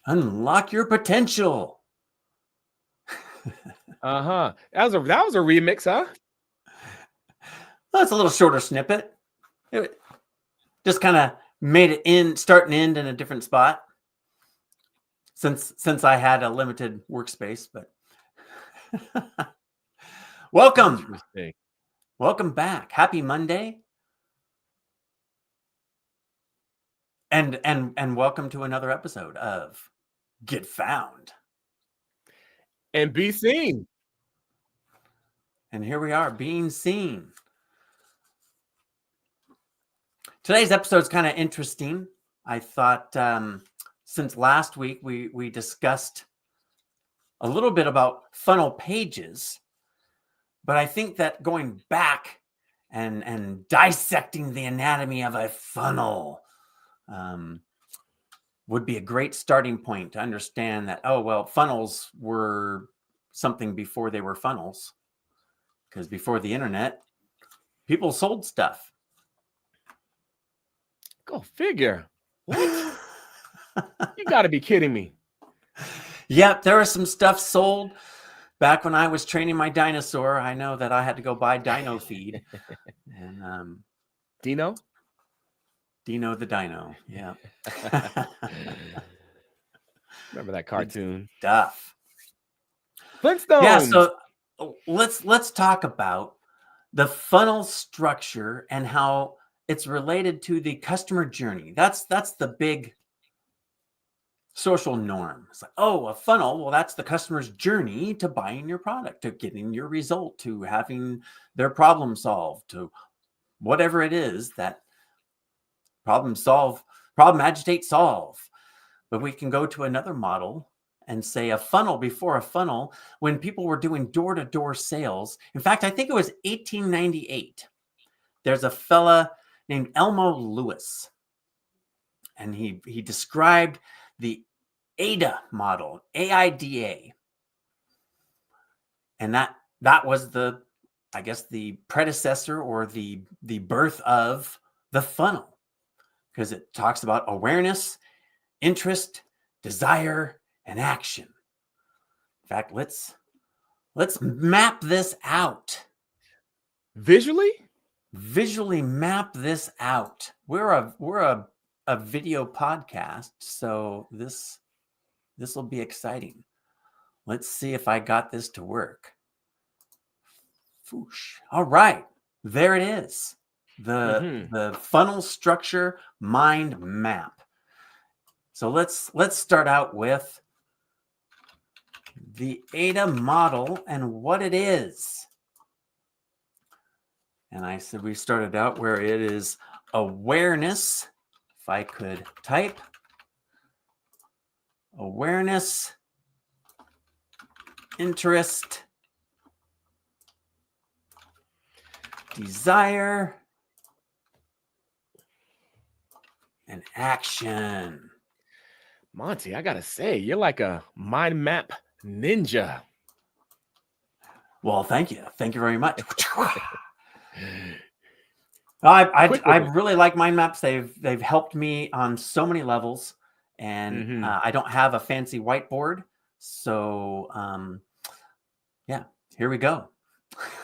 Unlock your potential. Uh-huh. That was a remix, huh? Well, it's a little shorter snippet. It just kind of made it start and end in a different spot. Since I had a limited workspace, but welcome. Welcome back. Happy Monday. And welcome to another episode of Get Found and Be Seen. And here we are, being seen. Today's episode is kind of interesting. I thought since last week we discussed a little bit about funnel pages, but I think that going back and dissecting the anatomy of a funnel would be a great starting point to understand that, oh, well, funnels were something before they were funnels, because before the internet, people sold stuff. Go figure. What? You got to be kidding me. Yep, there was some stuff sold back when I was training my dinosaur. I know that I had to go buy dino feed. And Dino the dino. Yeah. Remember that cartoon stuff. Flintstones. Yeah, so let's talk about the funnel structure and how it's related to the customer journey. That's the big social norm. It's like, oh, a funnel, well, that's the customer's journey to buying your product, to getting your result, to having their problem solved, to whatever it is that problem agitate, solve. But we can go to another model and say a funnel before a funnel, when people were doing door-to-door sales. In fact, I think it was 1898. There's a fella named Elmo Lewis, and he described the AIDA model, AIDA. And that was the predecessor or the birth of the funnel, because it talks about awareness, interest, desire, and action. In fact, let's map this out. Visually map this out. We're a video podcast, so this will be exciting. Let's see if I got this to work. Foosh. All right, there it is. The funnel structure mind map. So let's start out with the AIDA model and what it is. And I said we started out where it is awareness. If I could type awareness, interest, desire, and action. Monty, I gotta say, you're like a mind map ninja. Well, thank you. Thank you very much. I really like mind maps. They've helped me on so many levels, and I don't have a fancy whiteboard, so yeah, here we go.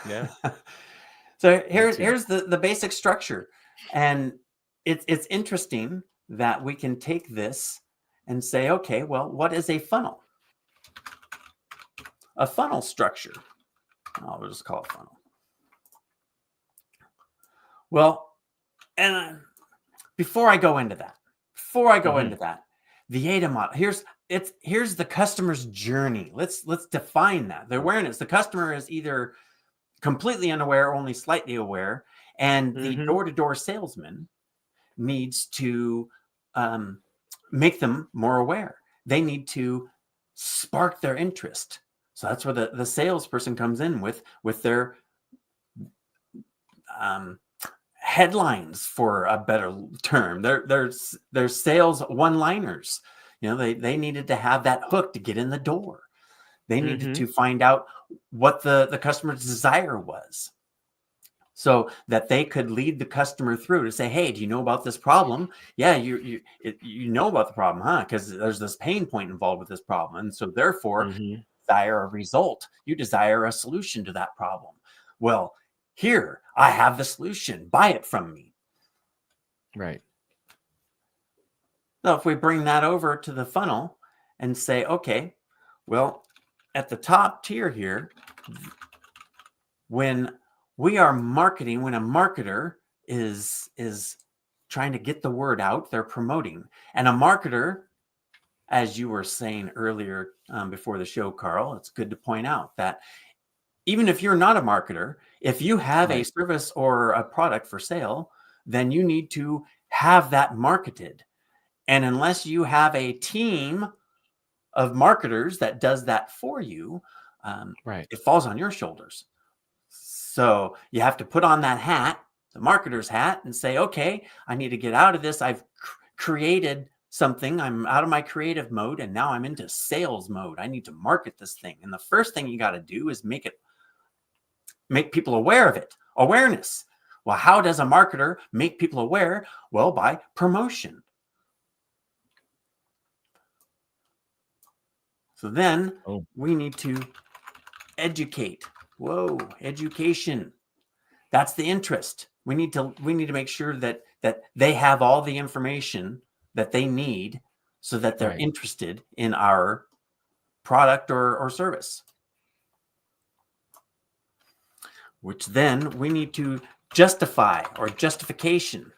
Yeah. So here's the basic structure, and it's interesting that we can take this and say, okay, well, what is a funnel? A funnel structure. I'll just call it funnel. Well, and before I go into that, the AIDA model, here's the customer's journey. Let's define that. The awareness. The customer is either completely unaware or only slightly aware, and the door-to-door salesman needs to make them more aware. They need to spark their interest. So that's where the salesperson comes in with their headlines, for a better term. Their sales one-liners. They needed to have that hook to get in the door. They needed to find out what the customer's desire was. so that they could lead the customer through to say, hey, do you know about this problem? Yeah, you know about the problem, huh? Because there's this pain point involved with this problem. And so therefore, Mm-hmm. desire a result. You desire a solution to that problem. Well, here, I have the solution. Buy it from me. Right. So if we bring that over to the funnel and say, okay, well, at the top tier here, when we are marketing, when a marketer is trying to get the word out, they're promoting. And a marketer, as you were saying earlier before the show, Carl, it's good to point out that even if you're not a marketer, if you have a Right. service or a product for sale, then you need to have that marketed. And unless you have a team of marketers that does that for you, Right. it falls on your shoulders. So you have to put on that hat, the marketer's hat, and say, okay, I need to get out of this. I've created something. I'm out of my creative mode, and now I'm into sales mode. I need to market this thing. And the first thing you got to do is make people aware of it. Awareness. Well, how does a marketer make people aware? Well, by promotion. So then Oh, we need to educate. Whoa, education. That's the interest. We need to make sure that they have all the information that they need so that they're right. interested in our product or service. Which then we need to justify, or justification.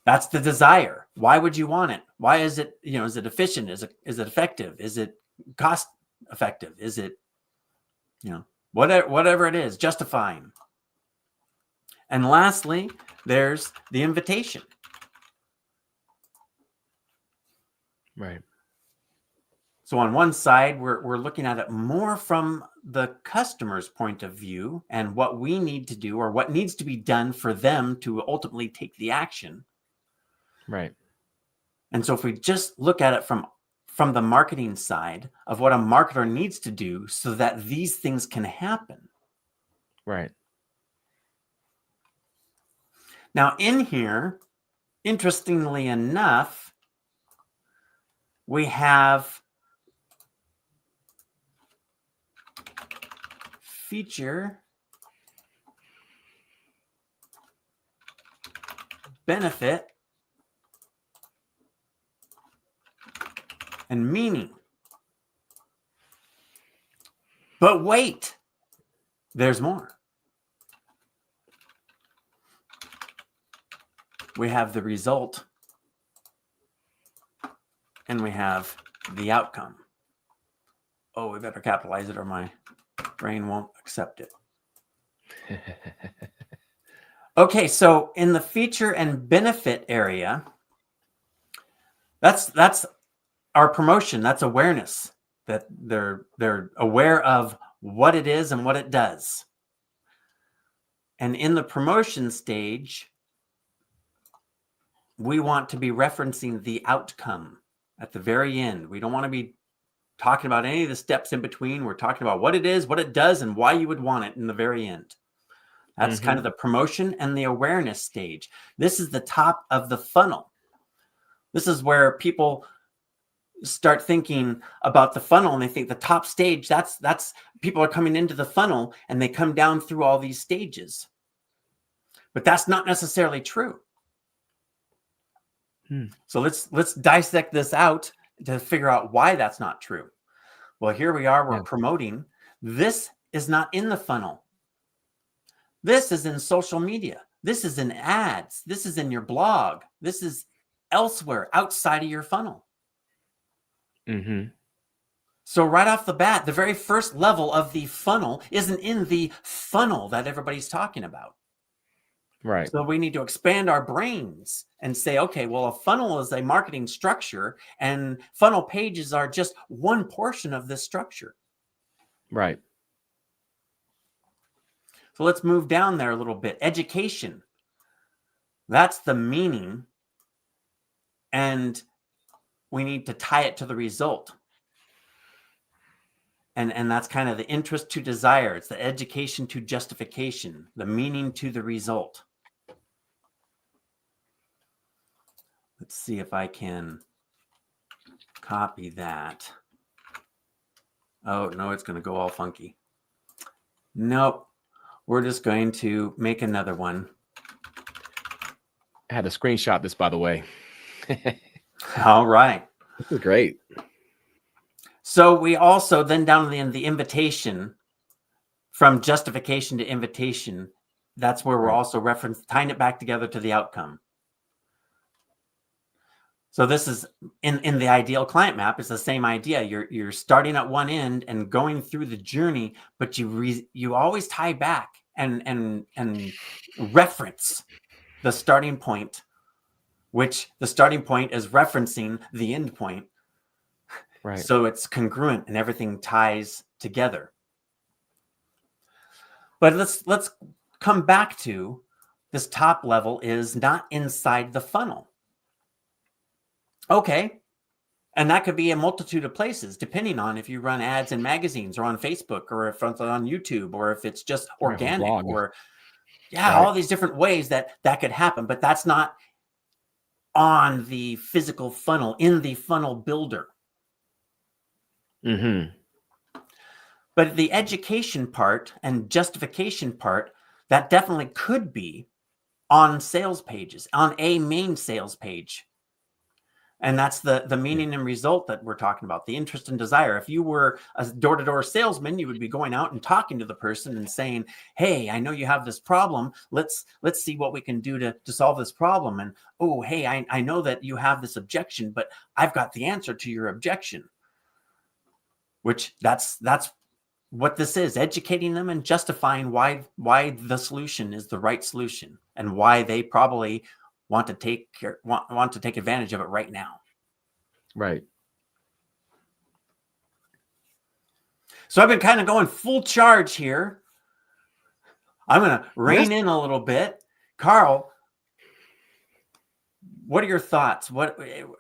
That's the desire. Why would you want it? Why is it, is it efficient? Is it effective? Is it cost effective? Is it, whatever it is, justifying. And lastly, there's the invitation. Right. So on one side, we're looking at it more from the customer's point of view and what we need to do, or what needs to be done for them to ultimately take the action. Right. And so if we just look at it from the marketing side of what a marketer needs to do so that these things can happen. Right. Now in here, interestingly enough, we have feature, benefit, and meaning. But wait, there's more. We have the result, and we have the outcome. Oh, we better capitalize it or my brain won't accept it. Okay, so in the feature and benefit area, that's our promotion. That's awareness, that they're aware of what it is and what it does. And in the promotion stage, we want to be referencing the outcome at the very end. We don't want to be talking about any of the steps in between. We're talking about what it is, what it does, and why you would want it in the very end. That's kind of the promotion and the awareness stage. This is the top of the funnel. This is where people start thinking about the funnel, and they think the top stage, that's people are coming into the funnel and they come down through all these stages. But that's not necessarily true. So let's dissect this out to figure out why that's not true. Well, here we are, we're promoting. This is not in the funnel. This is in social media. This is in ads. This is in your blog. This is elsewhere outside of your funnel. So right off the bat, the very first level of the funnel isn't in the funnel that everybody's talking about. Right. So we need to expand our brains and say, okay, well, a funnel is a marketing structure, and funnel pages are just one portion of this structure. Right. So let's move down there a little bit. Education. That's the meaning. And we need to tie it to the result. And that's kind of the interest to desire. It's the education to justification, the meaning to the result. Let's see if I can copy that. Oh, no, it's going to go all funky. Nope. We're just going to make another one. I had to screenshot this, by the way. All right. This is great. So we also then down to the end, the invitation, from justification to invitation. That's where we're also tying it back together to the outcome. So this is in the ideal client map. It's the same idea. You're starting at one end and going through the journey, but you always tie back and reference the starting point, which the starting point is referencing the end point. Right. So it's congruent and everything ties together. But let's come back to this top level is not inside the funnel. Okay. And that could be a multitude of places, depending on if you run ads in magazines or on Facebook or if it's on YouTube or if it's just organic or all these different ways that could happen. But that's not on the physical funnel, in the funnel builder. Mm-hmm. But the education part and justification part, that definitely could be on sales pages, on a main sales page. And that's the meaning and result that we're talking about, the interest and desire. If you were a door-to-door salesman, you would be going out and talking to the person and saying, hey, I know you have this problem. Let's see what we can do to solve this problem. And, oh, hey, I know that you have this objection, but I've got the answer to your objection. Which that's what this is, educating them and justifying why the solution is the right solution and why they probably want to take advantage of it right now. Right. So I've been kind of going full charge here. I'm going to rein in a little bit. Carl, what are your thoughts?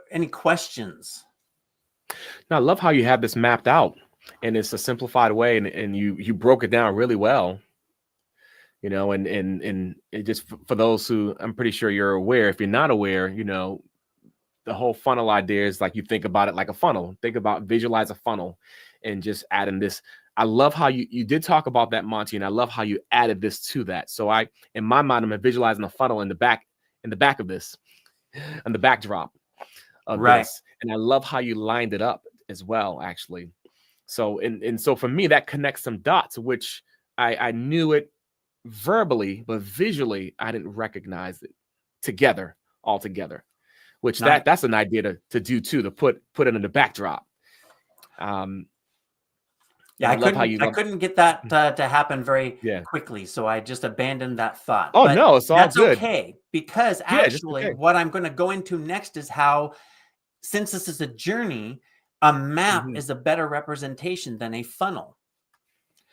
Any questions? Now, I love how you have this mapped out and it's a simplified way and you broke it down really well. You know, and it just for those who I'm pretty sure you're aware. If you're not aware, you know, the whole funnel idea is like you think about it like a funnel. Think about visualize a funnel and just adding this. I love how you did talk about that, Monty, and I love how you added this to that. So in my mind, I'm visualizing a funnel in the back of this, and the backdrop of this. And I love how you lined it up as well, actually. So and so for me, that connects some dots, which I knew it verbally, but visually I didn't recognize it all together, which that's an idea to do too, to put it in the backdrop. I couldn't get that to happen very quickly, so I just abandoned that thought. Oh, but no, it's all good. Okay, because actually what I'm going to go into next is how, since this is a journey, a map is a better representation than a funnel.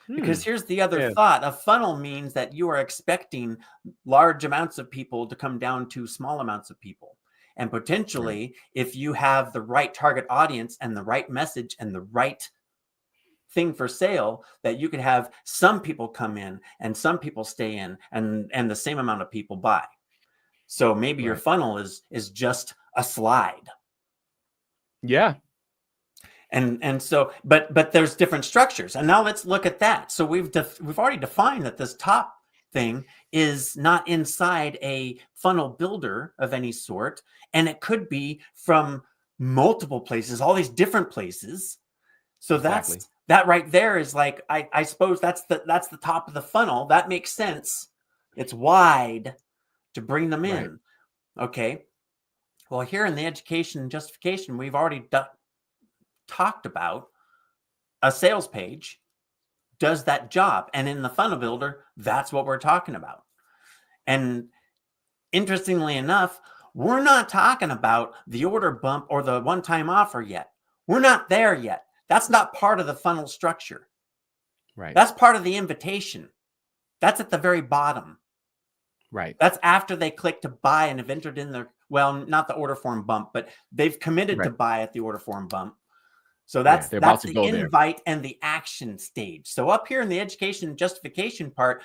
Because here's the other thought. A funnel means that you are expecting large amounts of people to come down to small amounts of people. And potentially, if you have the right target audience and the right message and the right thing for sale, that you could have some people come in and some people stay in and the same amount of people buy. So maybe your funnel is just a slide. Yeah. And so, but there's different structures. And now let's look at that. So we've already defined that this top thing is not inside a funnel builder of any sort. And it could be from multiple places, all these different places. So that right there is like, I suppose that's the top of the funnel. That makes sense. It's wide to bring them in. Okay. Well, here in the education and justification, we've already talked about a sales page does that job. And in the funnel builder, that's what we're talking about. And interestingly enough, we're not talking about the order bump or the one-time offer yet. We're not there yet. That's not part of the funnel structure. Right. That's part of the invitation. That's at the very bottom. Right. That's after they click to buy and have entered in their, well, not the order form bump, but they've committed to buy at the order form bump. So Yeah, that's they're about to the go there. invite and the action stage. So up here in the education and justification part,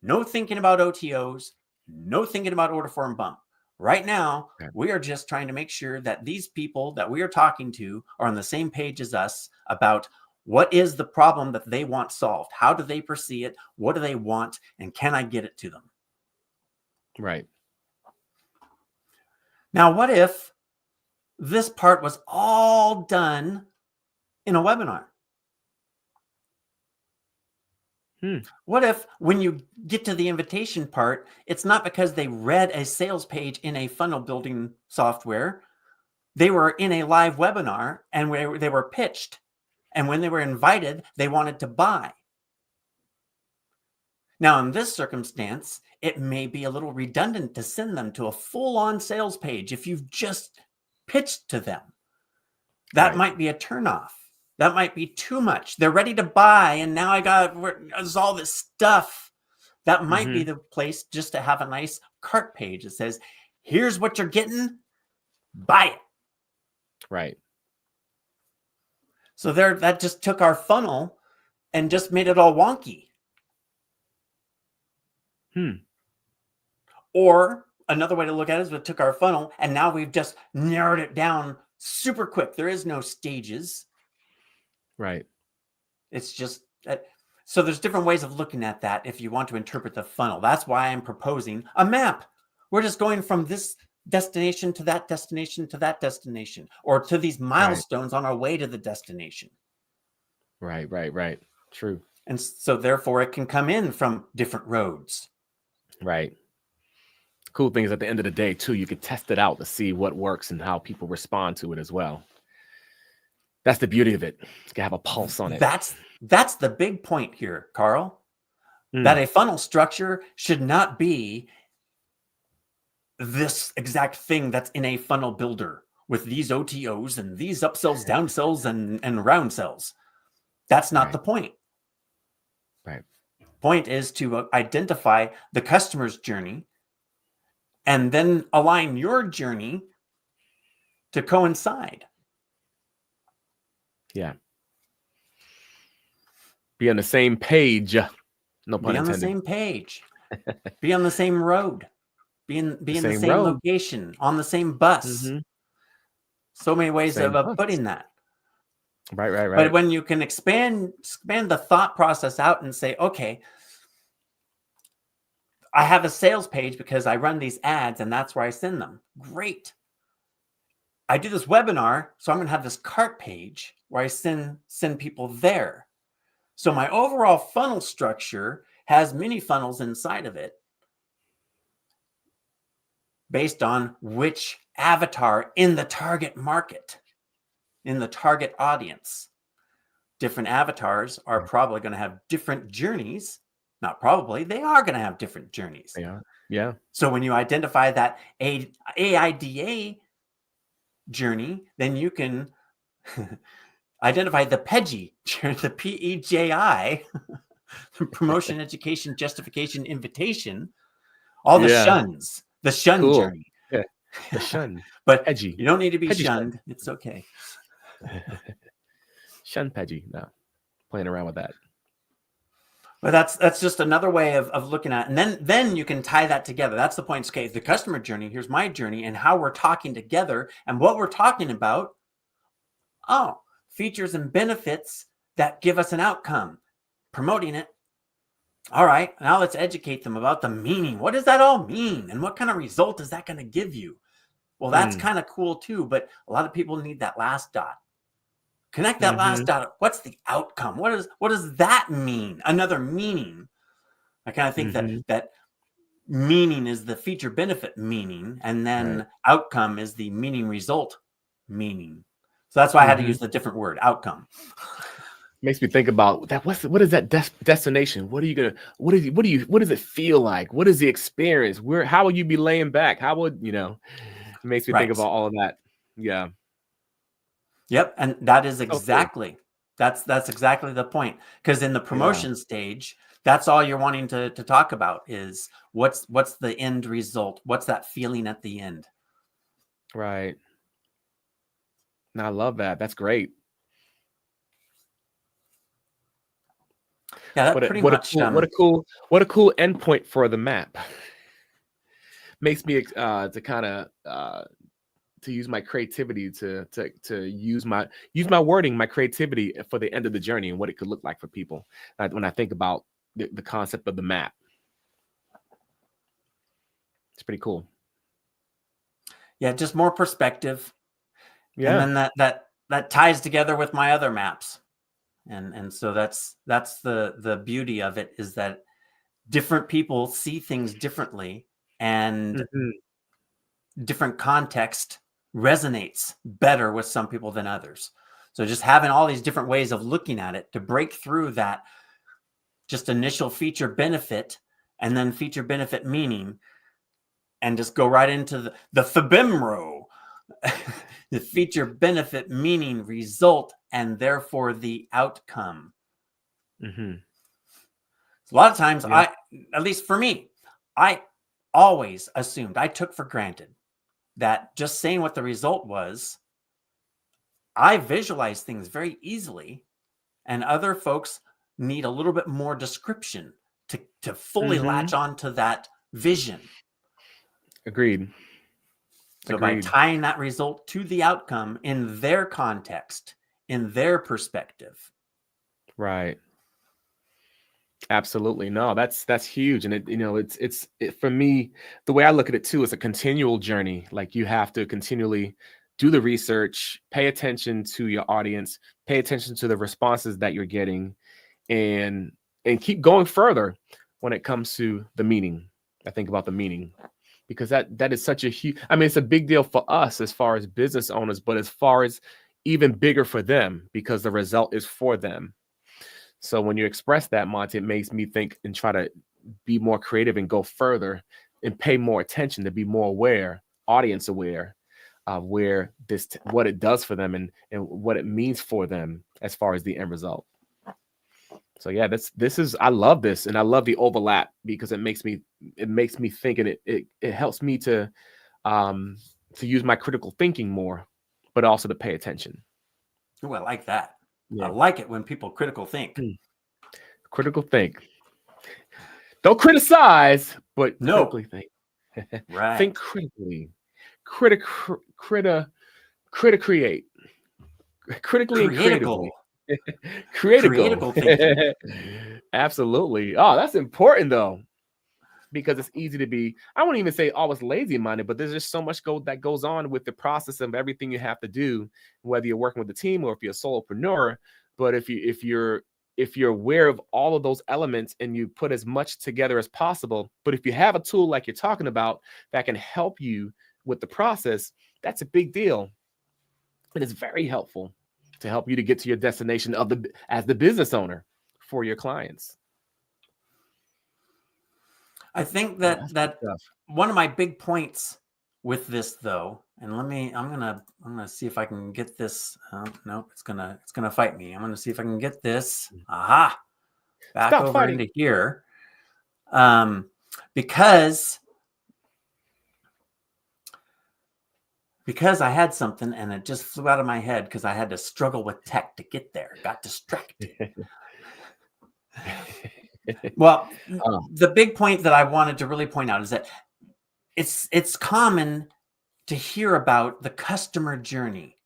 no thinking about OTOs, no thinking about order form bump. Right now, Okay. we are just trying to make sure that these people that we are talking to are on the same page as us about what is the problem that they want solved. How do they perceive it? What do they want? And can I get it to them? Right. Now, what if this part was all done in a webinar? What if when you get to the invitation part, it's not because they read a sales page in a funnel building software. They were in a live webinar and they were pitched. And when they were invited, they wanted to buy. Now, in this circumstance, it may be a little redundant to send them to a full-on sales page if you've just pitched to them. That might be a turnoff. That might be too much. They're ready to buy, and now there's all this stuff. That might be the place just to have a nice cart page that says, here's what you're getting, buy it. Right. So that just took our funnel and just made it all wonky. Or another way to look at it is we took our funnel and now we've just narrowed it down super quick. There is no stages. Right. It's just so there's different ways of looking at that if you want to interpret the funnel. That's why I'm proposing a map. We're just going from this destination to that destination to that destination, or to these milestones on our way to the destination. Right. True. And so therefore it can come in from different roads. Right. Cool thing is at the end of the day too, you could test it out to see what works and how people respond to it as well. That's the beauty of it. You can have a pulse on it. That's the big point here, Carl. That a funnel structure should not be this exact thing that's in a funnel builder with these OTOs and these upsells, downsells, and round sells. That's not the point. Right. Point is to identify the customer's journey and then align your journey to coincide. Yeah. Be on the same page. No pun intended. Be on the same page. Be on the same road. Be in the same location, on the same bus. So many ways of putting that. Right. But when you can expand the thought process out and say, okay, I have a sales page because I run these ads and that's where I send them. Great. I do this webinar, so I'm going to have this cart page where I send people there. So my overall funnel structure has mini funnels inside of it based on which avatar in the target market, in the target audience. Different avatars are probably going to have different journeys. Not probably, they are going to have different journeys. They are. Yeah. So when you identify that AIDA journey, then you can identify the PEJI, the PEJI, promotion, education, justification, invitation, all the shuns, the shun journey. Yeah, the shun. But PEJI. You don't need to be PEJI shunned. shun. It's okay. Shun PEJI. No, playing around with that. But that's just another way of looking at it. And then you can tie that together. That's the point. Okay, the customer journey, here's my journey, and how we're talking together and what we're talking about. Oh, features and benefits that give us an outcome. Promoting it. All right, now let's educate them about the meaning. What does that all mean? And what kind of result is that going to give you? Well, that's kind of cool too, but a lot of people need that last dot. Connect that last dot. What's the outcome? What does that mean? Another meaning. I kind of think that meaning is the feature benefit meaning, and then outcome is the meaning result meaning. So that's why I had to use the different word, outcome. Makes me think about that. What is that destination? What does it feel like? What is the experience? How will you be laying back? How would it makes me think about all of that. Yeah. Yep, and that is exactly that's exactly the point. Because in the promotion stage, that's all you're wanting to talk about is what's the end result? What's that feeling at the end? Right. And I love that. That's great. Yeah, that What a pretty what a much. cool endpoint for the map. Makes me to kind of to use my creativity to use my wording, my creativity for the end of the journey and what it could look like for people. When I think about the concept of the map, it's pretty cool. Yeah, just more perspective. And Yeah. then that ties together with my other maps. And so that's the beauty of it, is that different people see things differently, and Mhm. different context resonates better with some people than others. So just having all these different ways of looking at it to break through that just initial feature benefit and then feature benefit meaning, and just go right into the FBIMRO, the feature benefit meaning result, and therefore the outcome. Mhm. A lot of times, Yeah. at least for me, I always assumed, I took for granted that just saying what the result was, I visualize things very easily, and other folks need a little bit more description to fully latch Mhm. onto that vision. Agreed. So by Agreed. tying that result to the outcome in their context, in their perspective. Right. Absolutely. No, that's huge. And for me, the way I look at it too, is a continual journey. Like, you have to continually do the research, pay attention to your audience, pay attention to the responses that you're getting, and keep going further when it comes to the meaning. I think about the meaning, because that is such a huge, I mean, it's a big deal for us as far as business owners, but as far as even bigger for them, because the result is for them. So when you express that, Monty, it makes me think and try to be more creative and go further and pay more attention, to be more aware, audience aware of where what it does for them, and what it means for them as far as the end result. So yeah, this is, I love this, and I love the overlap, because it makes me think, and it helps me to use my critical thinking more, but also to pay attention. Oh, I like that. I Yeah. like it when people critical think. Critical think. Don't criticize, but No, critically think. Think right. critically. Criticate. Critically and creatively. Creatical, Creatical. creatical thinking. Absolutely. Oh, that's important though, because it's easy to be, I wouldn't even say always lazy minded, but there's just so much that goes on with the process of everything you have to do, whether you're working with a team or if you're a solopreneur. But if you're aware of all of those elements, and you put as much together as possible, but if you have a tool like you're talking about that can help you with the process, that's a big deal. And it's very helpful to help you to get to your destination as the business owner for your clients. I think Yeah, that that's good stuff. one of my big points with this, though, and I'm gonna see if I can get this. Nope, it's gonna fight me. I'm gonna see if I can get this. Aha, back Stop over fighting. into here, um, because I had something and it just flew out of my head because I had to struggle with tech to get there. Got distracted. Well, Oh, the big point that I wanted to really point out is that it's common to hear about the customer journey,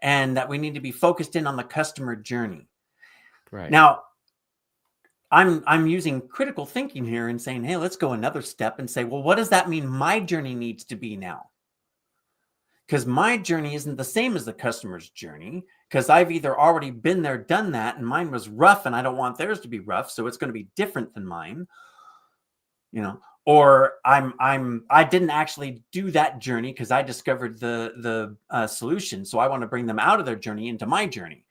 and that we need to be focused in on the customer journey. right. Now, I'm using critical thinking here and saying, hey, let's go another step and say, well, what does that mean my journey needs to be now? Because my journey isn't the same as the customer's journey, because I've either already been there, done that, and mine was rough, and I don't want theirs to be rough, so it's going to be different than mine, or I didn't actually do that journey because I discovered the solution, so I want to bring them out of their journey into my journey.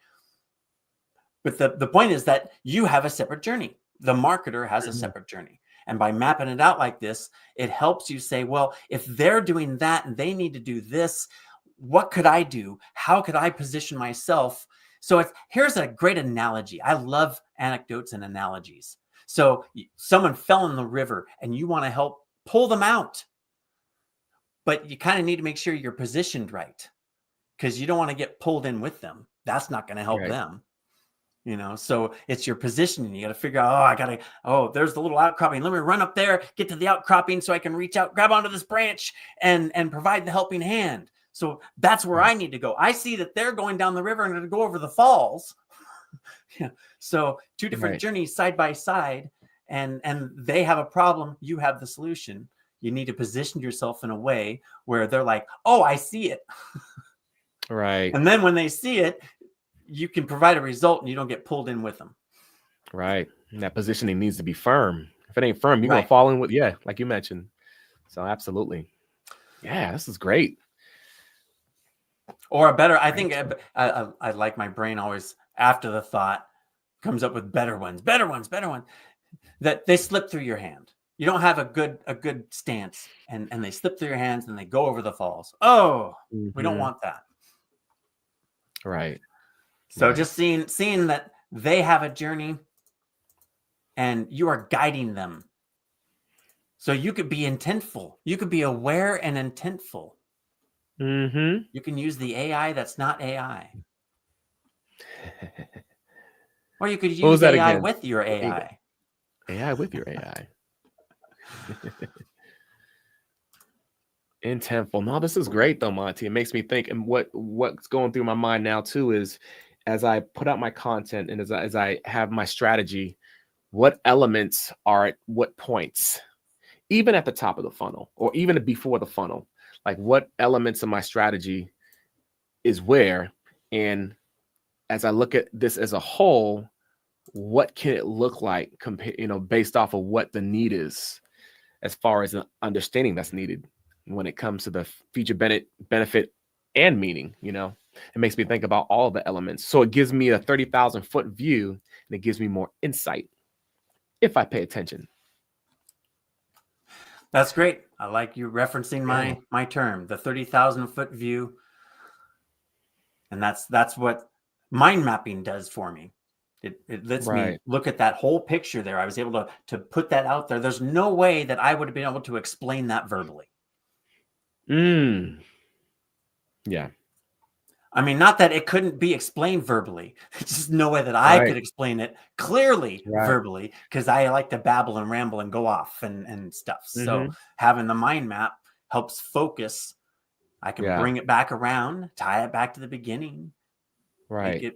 But the point is that you have a separate journey. The marketer has a Mhm. separate journey. And by mapping it out like this, it helps you say, well, if they're doing that and they need to do this, what could I do? How could I position myself? So here's a great analogy. I love anecdotes and analogies. So someone fell in the river and you want to help pull them out, but you kind of need to make sure you're positioned right, because you don't want to get pulled in with them. That's not going to help Right. them. So it's your positioning. You got to figure out, there's the little outcropping. Let me run up there, get to the outcropping so I can reach out, grab onto this branch and provide the helping hand. So that's where I need to go. I see that they're going down the river and going to go over the falls. So two different journeys side by side, and they have a problem. You have the solution. You need to position yourself in a way where they're like, oh, I see it. Right. And then when they see it, you can provide a result and you don't get pulled in with them. Right. And that positioning needs to be firm. If it ain't firm, you're going to fall in with, like you mentioned. So absolutely. Yeah, this is great. Or a better, I think I like my brain always after the thought comes up with better ones, that they slip through your hand. You don't have a good stance and they slip through your hands and they go over the falls. Oh, we don't want that. Right. So just seeing that they have a journey and you are guiding them. So you could be intentful. You could be aware and intentful. You can use the AI that's not AI. Or you could use AI again? With your AI. AI with your AI. Intentful. No, this is great though, Monty. It makes me think, and what's going through my mind now too is, as I put out my content and as I have my strategy, what elements are at what points, even at the top of the funnel or even before the funnel, like what elements of my strategy is where, and as I look at this as a whole, what can it look like based off of what the need is, as far as an understanding that's needed when it comes to the feature benefit and meaning. It makes me think about all the elements. So it gives me a 30,000 foot view, and it gives me more insight if I pay attention. That's great. I like you referencing my term, the 30,000 foot view. And that's what mind mapping does for me. It lets me look at that whole picture there. I was able to put that out there. There's no way that I would have been able to explain that verbally. Yeah. I mean, not that it couldn't be explained verbally. It's just no way that I could explain it clearly verbally, because I like to babble and ramble and go off and stuff. So having the mind map helps focus. I can bring it back around, tie it back to the beginning. Right.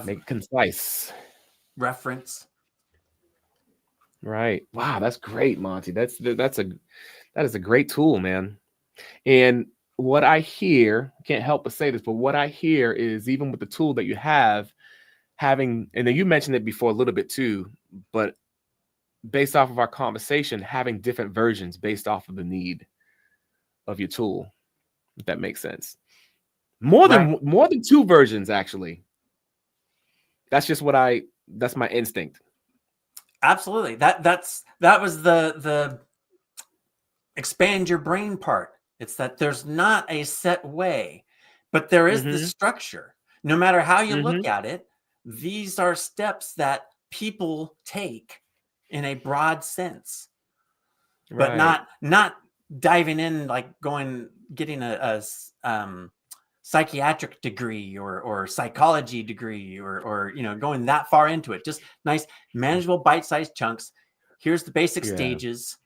Make it concise. Reference. Right. Wow, that's great, Monty. That is a great tool, man. And what I hear, can't help but say this, but what I hear is, even with the tool that you have, and then you mentioned it before a little bit too, but based off of our conversation, having different versions based off of the need of your tool, if that makes sense. More than two versions, actually. That's just that's my instinct. Absolutely. That was the expand your brain part. It's that there's not a set way, but there is the structure. No matter how you look at it, these are steps that people take in a broad sense, but not diving in, like getting a psychiatric degree or psychology degree or going that far into it. Just nice, manageable, bite-sized chunks. Here's the basic stages.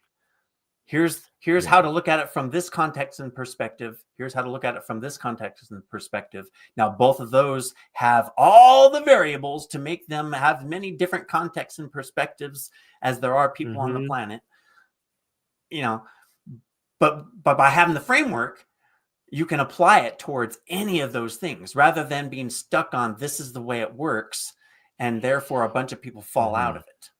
Here's how to look at it from this context and perspective. Here's how to look at it from this context and perspective. Now, both of those have all the variables to make them have many different contexts and perspectives as there are people on the planet. But by having the framework, you can apply it towards any of those things rather than being stuck on this is the way it works, and therefore a bunch of people fall out of it.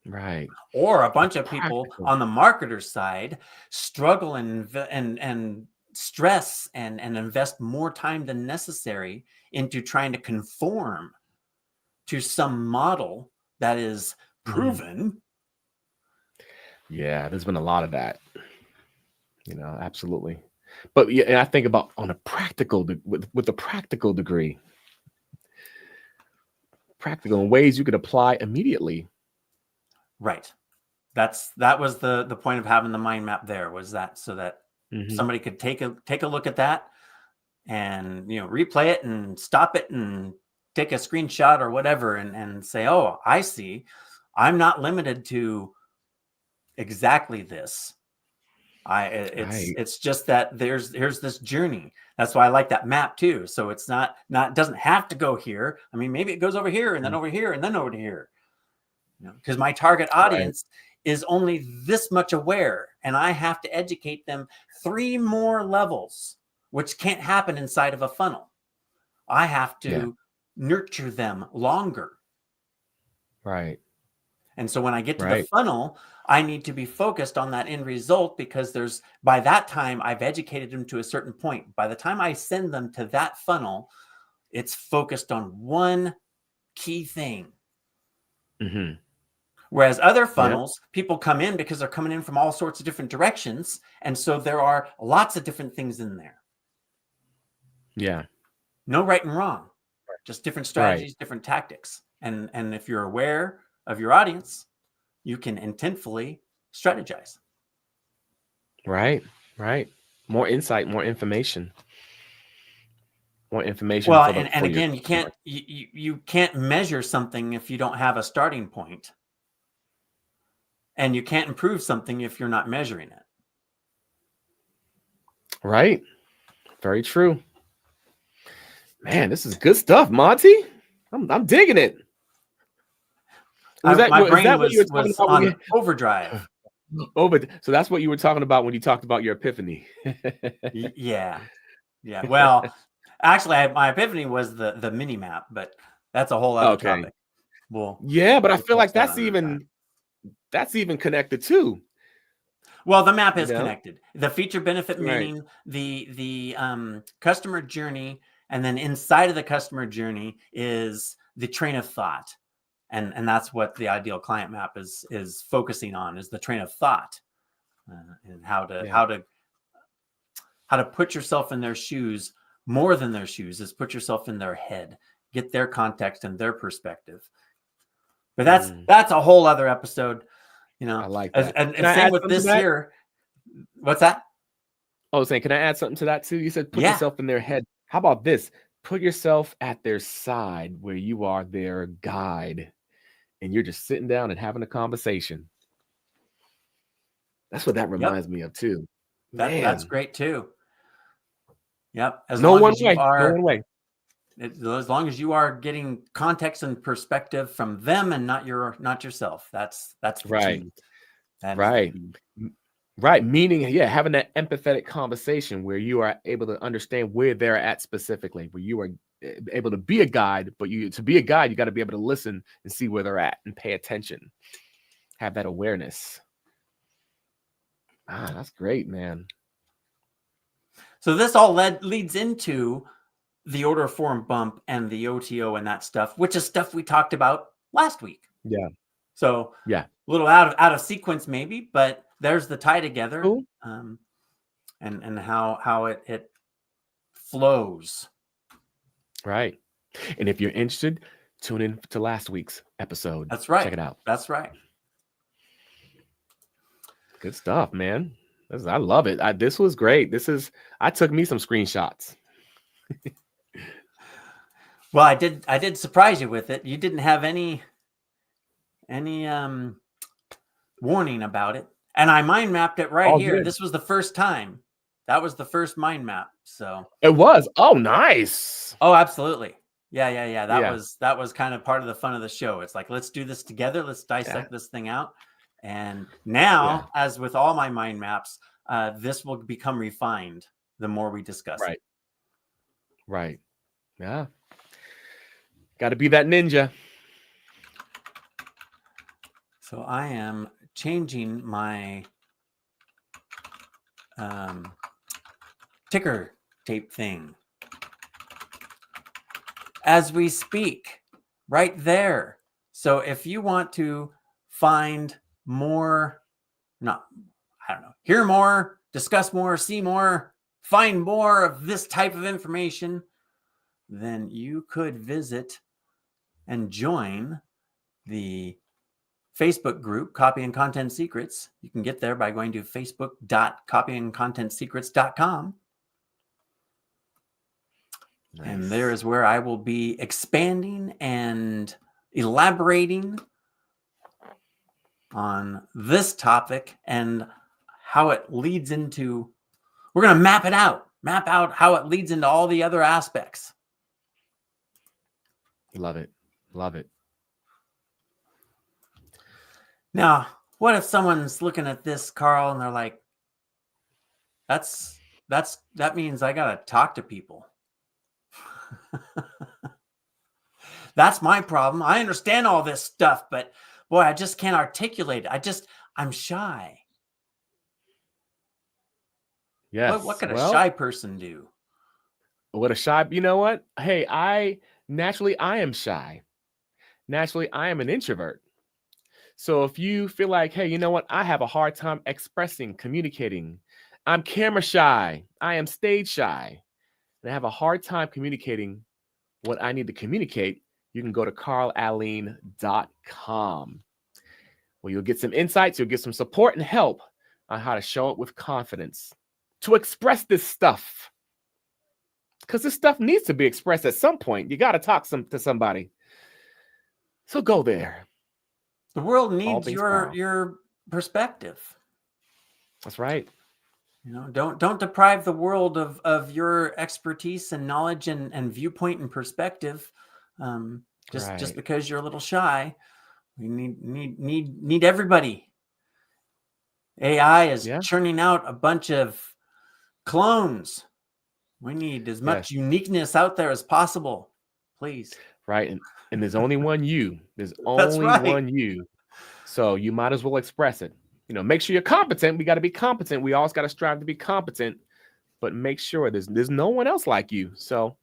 Right. Or a bunch of people on the marketer's side struggle and stress and invest more time than necessary into trying to conform to some model that is proven. Yeah, there's been a lot of that. Absolutely. But yeah, and I think about on a practical with a practical degree, practical in ways you could apply immediately. Right. That was the point of having the mind map there, was that so that somebody could take a look at that and replay it and stop it and take a screenshot or whatever and say, oh, I see. I'm not limited to exactly this. It's just that here's this journey. That's why I like that map too. So it's not doesn't have to go here. I mean, maybe it goes over here and then over here and then over to here. Because my target audience is only this much aware, and I have to educate them 3 more levels, which can't happen inside of a funnel. I have to nurture them longer. Right. And so when I get to the funnel, I need to be focused on that end result, because by that time I've educated them to a certain point. By the time I send them to that funnel, it's focused on one key thing. Mm-hmm. Whereas other funnels, people come in because they're coming in from all sorts of different directions. And so there are lots of different things in there. Yeah. No right and wrong, just different strategies, different tactics. And if you're aware of your audience, you can intentfully strategize. Right. More insight, more information. More information. Well, and again, you can't measure something if you don't have a starting point. And you can't improve something if you're not measuring it. Right. Very true. Man, this is good stuff, Monty. I'm digging it. My brain was on overdrive. So that's what you were talking about when you talked about your epiphany. Yeah. Well, actually, my epiphany was the mini map, but that's a whole other topic. Well, yeah, but I feel like that's even connected too. Well, the map is connected. The feature benefit meaning, the customer journey, and then inside of the customer journey is the train of thought. And that's what the ideal client map is focusing on, is the train of thought, and how to put yourself in their shoes. More than their shoes is put yourself in their head, get their context and their perspective. But that's a whole other episode. I like that. And same with this here. What's that? I was saying, can I add something to that too? You said put yourself in their head. How about this? Put yourself at their side, where you are their guide, and you're just sitting down and having a conversation. That's what that reminds me of too. That's great too. Yep. As long as you are getting context and perspective from them and not yourself. That's the key. Right. Meaning, having that empathetic conversation where you are able to understand where they're at specifically, where you are able to be a guide, but to be a guide, you got to be able to listen and see where they're at and pay attention. Have that awareness. That's great, man. So this all leads into the order form bump and the OTO and that stuff, which is stuff we talked about last week. Yeah. So a little out of sequence maybe, but there's the tie together. Cool. And how it flows. Right. And if you're interested, tune in to last week's episode. That's right. Check it out. That's right. Good stuff, man. I love it. This was great. I took me some screenshots. Well, I did surprise you with it. You didn't have any warning about it. And I mind mapped it right here. Good. This was the first time. That was the first mind map. So it was. Oh, nice. Oh, absolutely. Yeah. That was kind of part of the fun of the show. It's like, let's do this together. Let's dissect this thing out. And now, as with all my mind maps, this will become refined the more we discuss it. Right. Yeah. Got to be that ninja. So I am changing my ticker tape thing as we speak, right there. So if you want to find more, hear more, discuss more, see more, find more of this type of information, then you could visit and join the Facebook group, Copy and Content Secrets. You can get there by going to facebook.copyandcontentsecrets.com. And there Nice. is where I will be expanding and elaborating on this topic and how it leads into, we're going to map out how it leads into all the other aspects. Love it. Love it. Now, what if someone's looking at this, Carl, and they're like, that means I got to talk to people. That's my problem. I understand all this stuff, but boy, I just can't articulate it. I'm shy. Yes. What could a Well, shy person do? what a shy, you know what? Hey, I am shy. Naturally, I am an introvert. So if you feel like, hey, you know what? I have a hard time expressing, communicating. I'm camera shy. I am stage shy. And I have a hard time communicating what I need to communicate. You can go to carlaleen.com, where you'll get some insights, you'll get some support and help on how to show it with confidence, to express this stuff. Because this stuff needs to be expressed at some point. You got to talk to somebody. So go there. The world All needs things Carl. your perspective. That's right. You know, don't deprive the world of your expertise and knowledge and viewpoint and perspective. Just Right. because you're a little shy. We need everybody. AI is Yeah. churning out a bunch of clones. We need as much uniqueness out there as possible, please. Right. And there's only one you. There's That's only right. one you. So you might as well express it. You know, make sure you're competent. We got to be competent. We always got to strive to be competent, but make sure there's no one else like you. So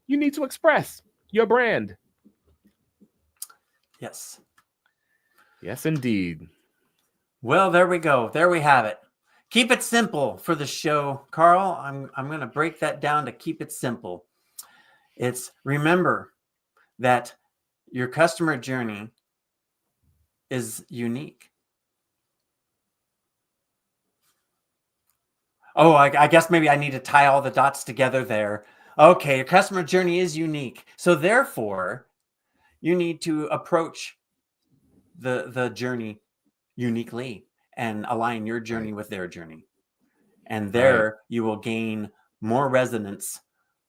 you need to express your brand. Yes. Yes, indeed. Well, there we go. There we have it. Keep it simple for the show, Carl. I'm going to break that down to keep it simple. It's remember that your customer journey is unique. Oh, I guess maybe I need to tie all the dots together there. Okay, your customer journey is unique. So therefore, you need to approach the journey uniquely and align your journey with their journey. And there you will gain more resonance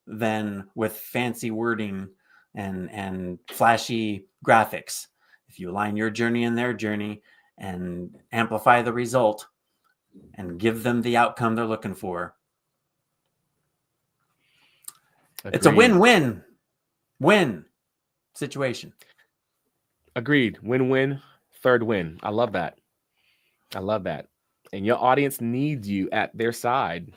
than with fancy wording and flashy graphics. If you align your journey and their journey and amplify the result and give them the outcome they're looking for, Agreed. It's a win-win situation. Agreed. Win-win, third win. I love that. I love that. And your audience needs you at their side.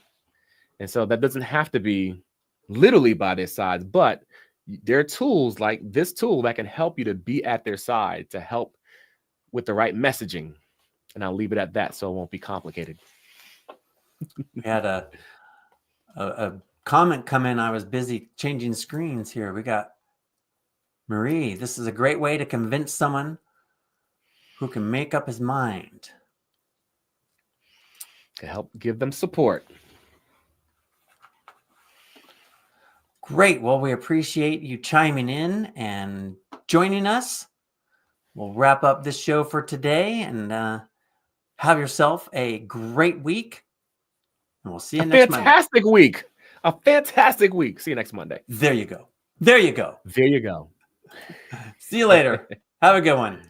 And so that doesn't have to be literally by their sides, but there are tools like this tool that can help you to be at their side, to help with the right messaging. And I'll leave it at that so it won't be complicated. We had a comment come in. I was busy changing screens here. We got Marie. This is a great way to convince someone who can make up his mind. To help give them support. Great. Well, we appreciate you chiming in and joining us. We'll wrap up this show for today and have yourself a great week. And we'll see you next Monday. Fantastic week. A fantastic week. See you next Monday. There you go. There you go. There you go. See you later. Have a good one.